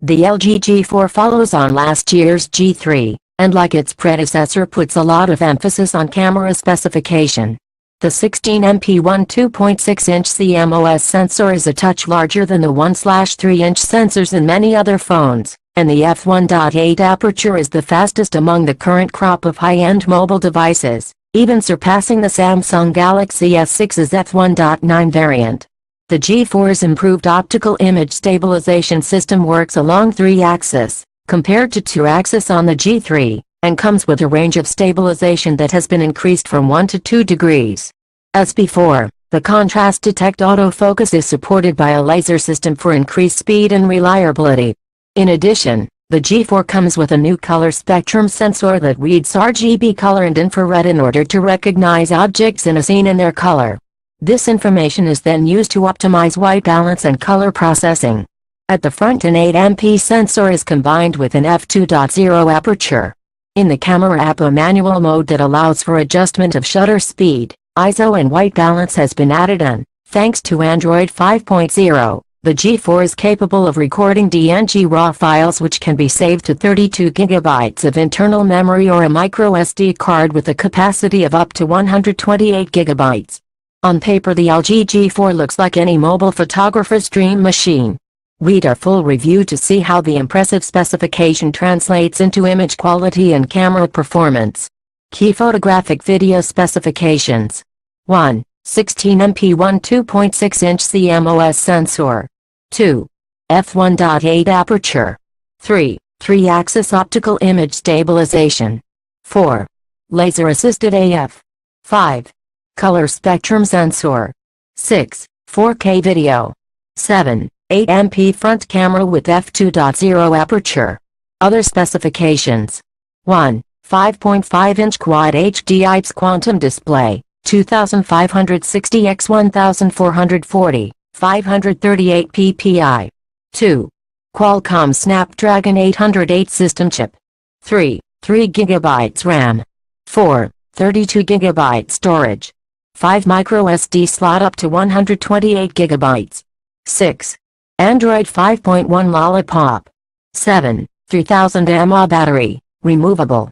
The LG G4 follows on last year's G3, and like its predecessor puts a lot of emphasis on camera specification. The 16MP 2.6-inch CMOS sensor is a touch larger than the 1/3-inch sensors in many other phones, and the f1.8 aperture is the fastest among the current crop of high-end mobile devices, even surpassing the Samsung Galaxy S6's f1.9 variant. The G4's improved optical image stabilization system works along 3-axis, compared to 2-axis on the G3, and comes with a range of stabilization that has been increased from 1 to 2 degrees. As before, the contrast detect autofocus is supported by a laser system for increased speed and reliability. In addition, the G4 comes with a new color spectrum sensor that reads RGB color and infrared in order to recognize objects in a scene in their color. This information is then used to optimize white balance and color processing. At the front, an 8MP sensor is combined with an f2.0 aperture. In the camera app, a manual mode that allows for adjustment of shutter speed, ISO and white balance has been added, and, thanks to Android 5.0, the G4 is capable of recording DNG RAW files which can be saved to 32 GB of internal memory or a micro SD card with a capacity of up to 128 GB. On paper, the LG G4 looks like any mobile photographer's dream machine. Read our full review to see how the impressive specification translates into image quality and camera performance. Key photographic video specifications. 1. 16MP 2.6-inch CMOS sensor. 2. f1.8 aperture. 3. 3-axis optical image stabilization. 4. Laser-assisted AF. 5. Color spectrum sensor. 6. 4K video. 7. 8MP front camera with f2.0 aperture. Other specifications. 1. 5.5-inch Quad HD IPS quantum display, 2560 x 1440, 538 ppi. 2. Qualcomm Snapdragon 808 system chip. 3. 3 GB RAM. 4. 32 GB storage. 5 micro SD slot up to 128 GB. 6. Android 5.1 Lollipop. 7. 3000 mAh battery, removable.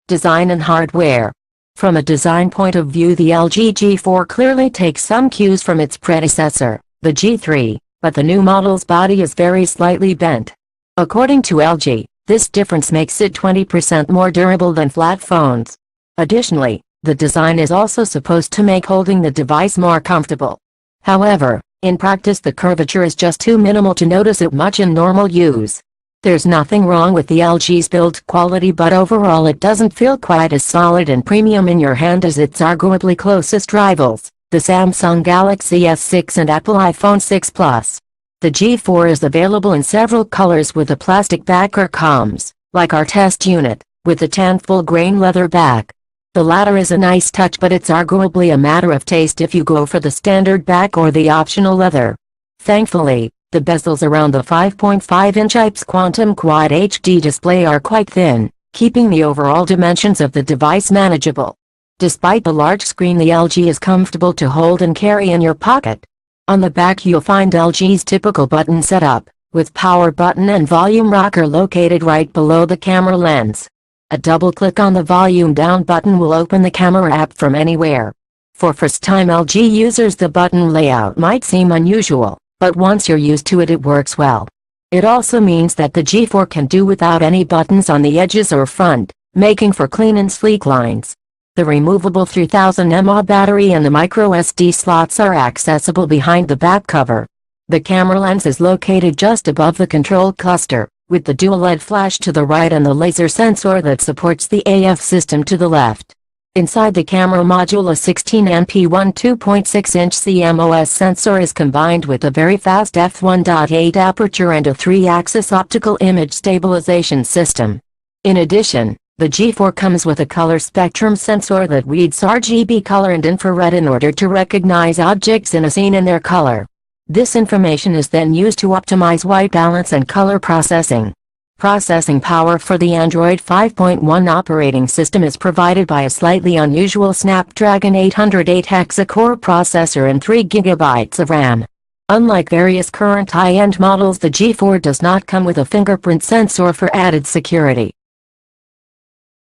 Design and hardware. From a design point of view, the LG G4 clearly takes some cues from its predecessor, the G3, but the new model's body is very slightly bent. According to LG, this difference makes it 20% more durable than flat phones. Additionally, the design is also supposed to make holding the device more comfortable. However, in practice, the curvature is just too minimal to notice it much in normal use. There's nothing wrong with the LG's build quality, but overall it doesn't feel quite as solid and premium in your hand as its arguably closest rivals, the Samsung Galaxy S6 and Apple iPhone 6 Plus. The G4 is available in several colors with a plastic back or comms, like our test unit, with a tan full-grain leather back. The latter is a nice touch, but it's arguably a matter of taste if you go for the standard back or the optional leather. Thankfully, the bezels around the 5.5-inch IPS Quantum Quad HD display are quite thin, keeping the overall dimensions of the device manageable. Despite the large screen, the LG is comfortable to hold and carry in your pocket. On the back you'll find LG's typical button setup, with power button and volume rocker located right below the camera lens. A double click on the volume down button will open the camera app from anywhere. For first-time LG users, the button layout might seem unusual, but once you're used to it, it works well. It also means that the G4 can do without any buttons on the edges or front, making for clean and sleek lines. The removable 3000 mAh battery and the micro SD slots are accessible behind the back cover. The camera lens is located just above the control cluster, with the dual LED flash to the right and the laser sensor that supports the AF system to the left. Inside the camera module, a 16MP 2.6-inch CMOS sensor is combined with a very fast f1.8 aperture and a 3-axis optical image stabilization system. In addition, the G4 comes with a color spectrum sensor that reads RGB color and infrared in order to recognize objects in a scene in their color. This information is then used to optimize white balance and color processing. Processing power for the Android 5.1 operating system is provided by a slightly unusual Snapdragon 808 hexa-core processor and 3 GB of RAM. Unlike various current high-end models, the G4 does not come with a fingerprint sensor for added security.